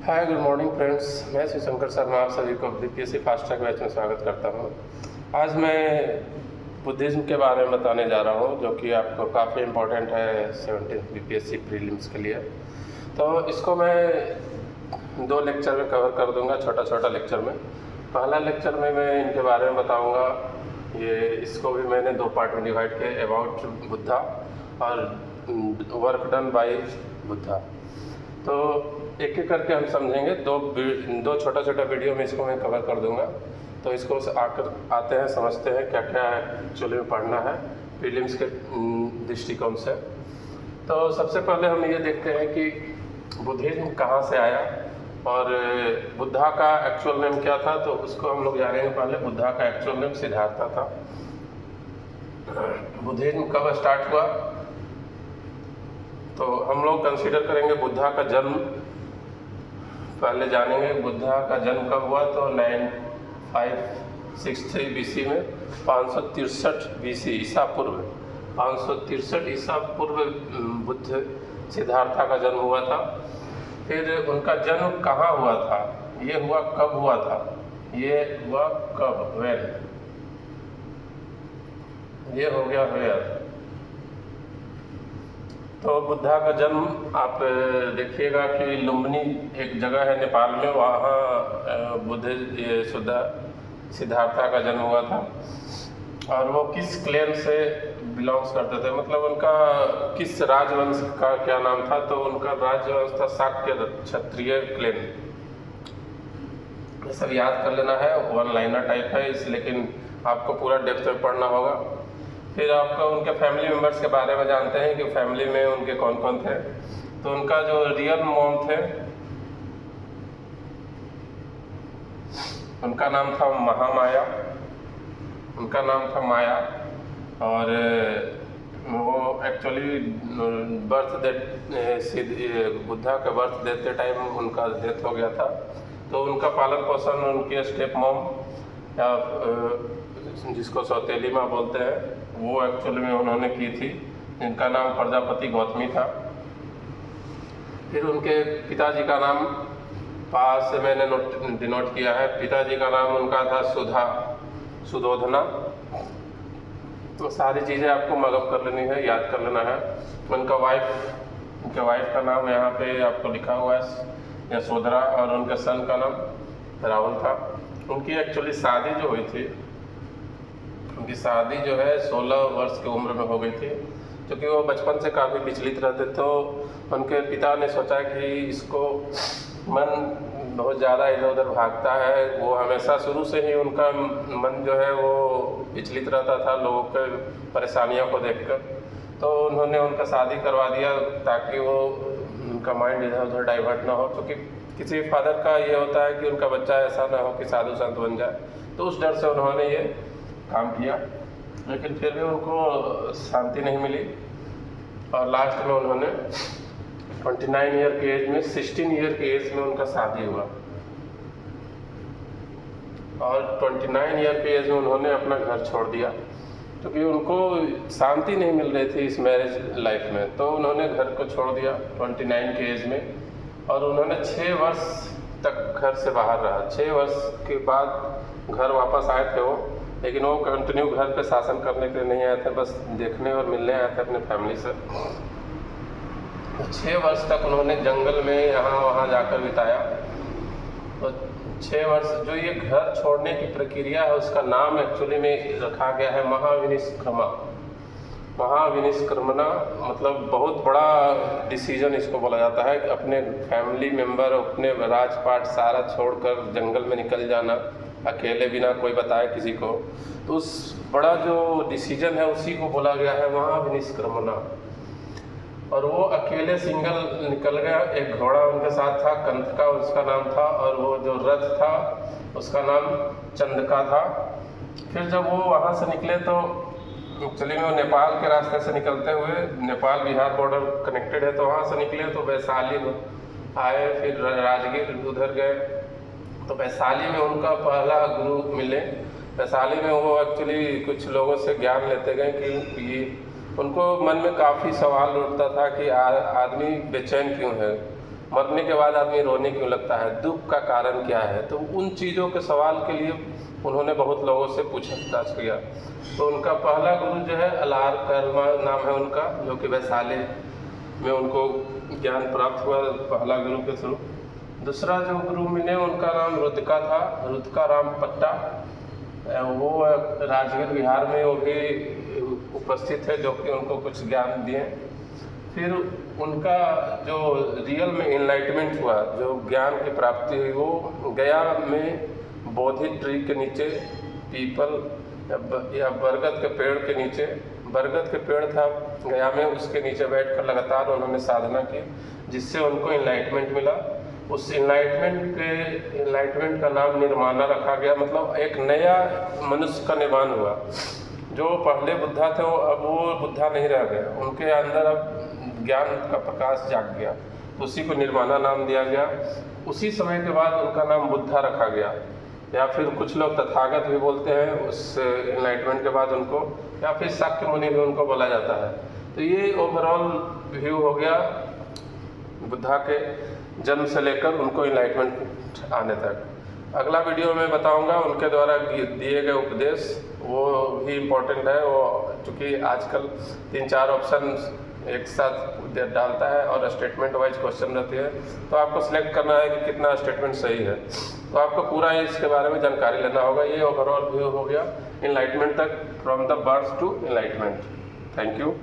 Hi good morning friends, मैं शिवशंकर शर्मा आप सभी को बीपीएससी फास्ट ट्रैक बैच में स्वागत करता हूँ। आज मैं बुद्धिज़्म के बारे में बताने जा रहा हूँ, जो कि आपको काफ़ी इम्पोर्टेंट है 17th बीपीएससी प्रीलिम्स के लिए। तो इसको मैं 2 लेक्चर में कवर कर दूँगा, छोटा छोटा लेक्चर में। पहला लेक्चर में मैं इनके बारे में बताऊँगा, इसको भी मैंने 2 पार्ट में डिवाइड किया, अबाउट बुद्धा और वर्क डन बाय बुद्धा। तो एक एक करके हम समझेंगे। दो छोटा छोटा वीडियो में इसको मैं कवर कर दूंगा। तो इसको आते हैं, समझते हैं क्या क्या एक्चुअली में पढ़ना है प्रीलिम्स के दृष्टिकोण से। तो सबसे पहले हम ये देखते हैं कि बुद्धिज़्म कहाँ से आया और बुद्धा का एक्चुअल नेम क्या था। तो उसको हम लोग जानेंगे। पहले बुद्धा का एक्चुअल नेम सिद्धार्था था। बुद्धिज़्म कब स्टार्ट हुआ, तो हम लोग कंसीडर करेंगे बुद्धा का जन्म पहले जानेंगे। बुद्धा का जन्म कब हुआ, तो 9563 बीसी में, 563 बीसी ईसा पूर्व, 563 ईसा पूर्व बुद्ध सिद्धार्था का जन्म हुआ था। फिर उनका जन्म कहाँ हुआ था, ये हुआ कब हुआ था, ये हुआ कब, वेन, ये हो गया वेयर। तो बुद्धा का जन्म आप देखिएगा कि लुम्बिनी एक जगह है नेपाल में, वहाँ सिद्धार्था का जन्म हुआ था। और वो किस क्लेन से बिलोंग्स करते थे, मतलब उनका किस राजवंश का क्या नाम था, तो उनका राजवंश था शाक्य क्षत्रिय क्लेन। ये सब याद कर लेना है, 1 लाइनर टाइप है लेकिन आपको पूरा डेप्थ में पढ़ना होगा। फिर आपका उनके फैमिली मेम्बर्स के बारे में जानते हैं कि फैमिली में उनके कौन कौन थे। तो उनका जो रियल मॉम थे, उनका नाम था महामाया, उनका नाम था माया। और वो एक्चुअली बुद्धा का बर्थ देते टाइम उनका डेथ हो गया था। तो उनका पालन पोषण उनके स्टेप मॉम या जिसको सौतेली माँ बोलते हैं, वो एक्चुअली में उन्होंने की थी, जिनका नाम प्रजापति गौतमी था। फिर उनके पिताजी का नाम पास से मैंने डिनोट किया है। पिताजी का नाम उनका था सुधोधना। तो सारी चीज़ें आपको मगअप कर लेनी है, याद कर लेना है। उनके वाइफ का नाम यहाँ पे आपको लिखा हुआ है यशोधरा, और उनके सन का नाम राहुल था। उनकी एक्चुअली शादी जो हुई थी, उनकी शादी जो है 16 वर्ष की उम्र में हो गई थी। क्योंकि वो बचपन से काफ़ी विचलित रहते, तो उनके पिता ने सोचा कि इसको मन बहुत ज़्यादा इधर उधर भागता है। वो हमेशा शुरू से ही उनका मन जो है वो विचलित रहता था लोगों के परेशानियों को देखकर। तो उन्होंने उनका शादी करवा दिया ताकि वो उनका माइंड इधर उधर डाइवर्ट ना हो। क्योंकि किसी फादर का ये होता है कि उनका बच्चा ऐसा ना हो कि साधु संत बन जाए, तो उस डर से उन्होंने ये काम किया। लेकिन फिर भी उनको शांति नहीं मिली और लास्ट में उन्होंने 29 ईयर की एज में, 16 ईयर की एज में उनका शादी हुआ। और 29 ईयर की एज में उन्होंने अपना घर छोड़ दिया, क्योंकि उनको शांति नहीं मिल रही थी इस मैरिज लाइफ में। तो उन्होंने घर को छोड़ दिया 29 की एज में, और उन्होंने 6 वर्ष तक घर से बाहर रहा। 6 वर्ष के बाद घर वापस आए थे वो, लेकिन वो कंटिन्यू घर पे शासन करने के लिए नहीं आए थे, बस देखने और मिलने आए थे अपने फैमिली से। 6 वर्ष तक उन्होंने जंगल में यहाँ वहाँ जाकर बिताया। तो 6 वर्ष जो ये घर छोड़ने की प्रक्रिया है, उसका नाम एक्चुअली में रखा गया है महाविनिष्क्रमा। महाविनिष्क्रमणा मतलब बहुत बड़ा डिसीजन इसको बोला जाता है कि अपने फैमिली मेम्बर, अपने राजपाट सारा छोड़कर जंगल में निकल जाना, अकेले बिना कोई बताए किसी को। तो उस बड़ा जो डिसीजन है उसी को बोला गया है महाविनिष्क्रमणा। और वो अकेले सिंगल निकल गया। एक घोड़ा उनके साथ था, कंथका उसका नाम था, और वो जो रथ था उसका नाम चंदका था। फिर जब वो वहाँ से निकले तो एक्चुअली में वो नेपाल के रास्ते से निकलते हुए, नेपाल बिहार बॉर्डर कनेक्टेड है, तो वहाँ से निकले तो वैशाली आए, फिर राजगीर उधर गए। तो वैशाली में उनका पहला गुरु मिले। वैशाली में वो एक्चुअली कुछ लोगों से ज्ञान लेते गए कि ये उनको मन में काफ़ी सवाल उठता था कि आदमी बेचैन क्यों है, मरने के बाद आदमी रोने क्यों लगता है, दुख का कारण क्या है। तो उन चीज़ों के सवाल के लिए उन्होंने बहुत लोगों से पूछताछ किया। तो उनका पहला गुरु जो है अलार कर्मा नाम है उनका, जो कि वैशाली में उनको ज्ञान प्राप्त हुआ पहला गुरु के थ्रू। दूसरा जो गुरु मिले उनका नाम रुद्रका था, रुद्रका राम पट्टा। वो राजगीर बिहार में वो भी उपस्थित है, जो कि उनको कुछ ज्ञान दिए। फिर उनका जो रियल में इनलाइटमेंट हुआ, जो ज्ञान की प्राप्ति हुई, वो गया में बोधि ट्री के नीचे, पीपल या बरगद के पेड़ के नीचे, बरगद के पेड़ था गया में, उसके नीचे बैठकर लगातार उन्होंने साधना की, जिससे उनको इनलाइटमेंट मिला। उस इनलाइटमेंट का नाम निर्माणा रखा गया, मतलब एक नया मनुष्य का निर्माण हुआ। जो पहले बुद्धा थे वो बुद्धा नहीं रह गए, उनके अंदर अब ज्ञान का प्रकाश जाग गया, उसी को निर्माणा नाम दिया गया। उसी समय के बाद उनका नाम बुद्धा रखा गया, या फिर कुछ लोग तथागत भी बोलते हैं उस इनलाइटमेंट के बाद उनको, या फिर शाक्य मुनि भी उनको बोला जाता है। तो ये ओवरऑल व्यू हो गया बुद्धा के जन्म से लेकर उनको इनलाइटमेंट आने तक। अगला वीडियो में बताऊंगा उनके द्वारा दिए गए उपदेश, वो भी इम्पोर्टेंट है। वो चूँकि आजकल 3-4 ऑप्शन एक साथ डालता है और स्टेटमेंट वाइज क्वेश्चन रहती है, तो आपको सिलेक्ट करना है कि कितना स्टेटमेंट सही है। तो आपको पूरा इसके बारे में जानकारी लेना होगा। ये ओवरऑल व्यू हो गया इनलाइटमेंट तक, from the birth to enlightenment. Thank you.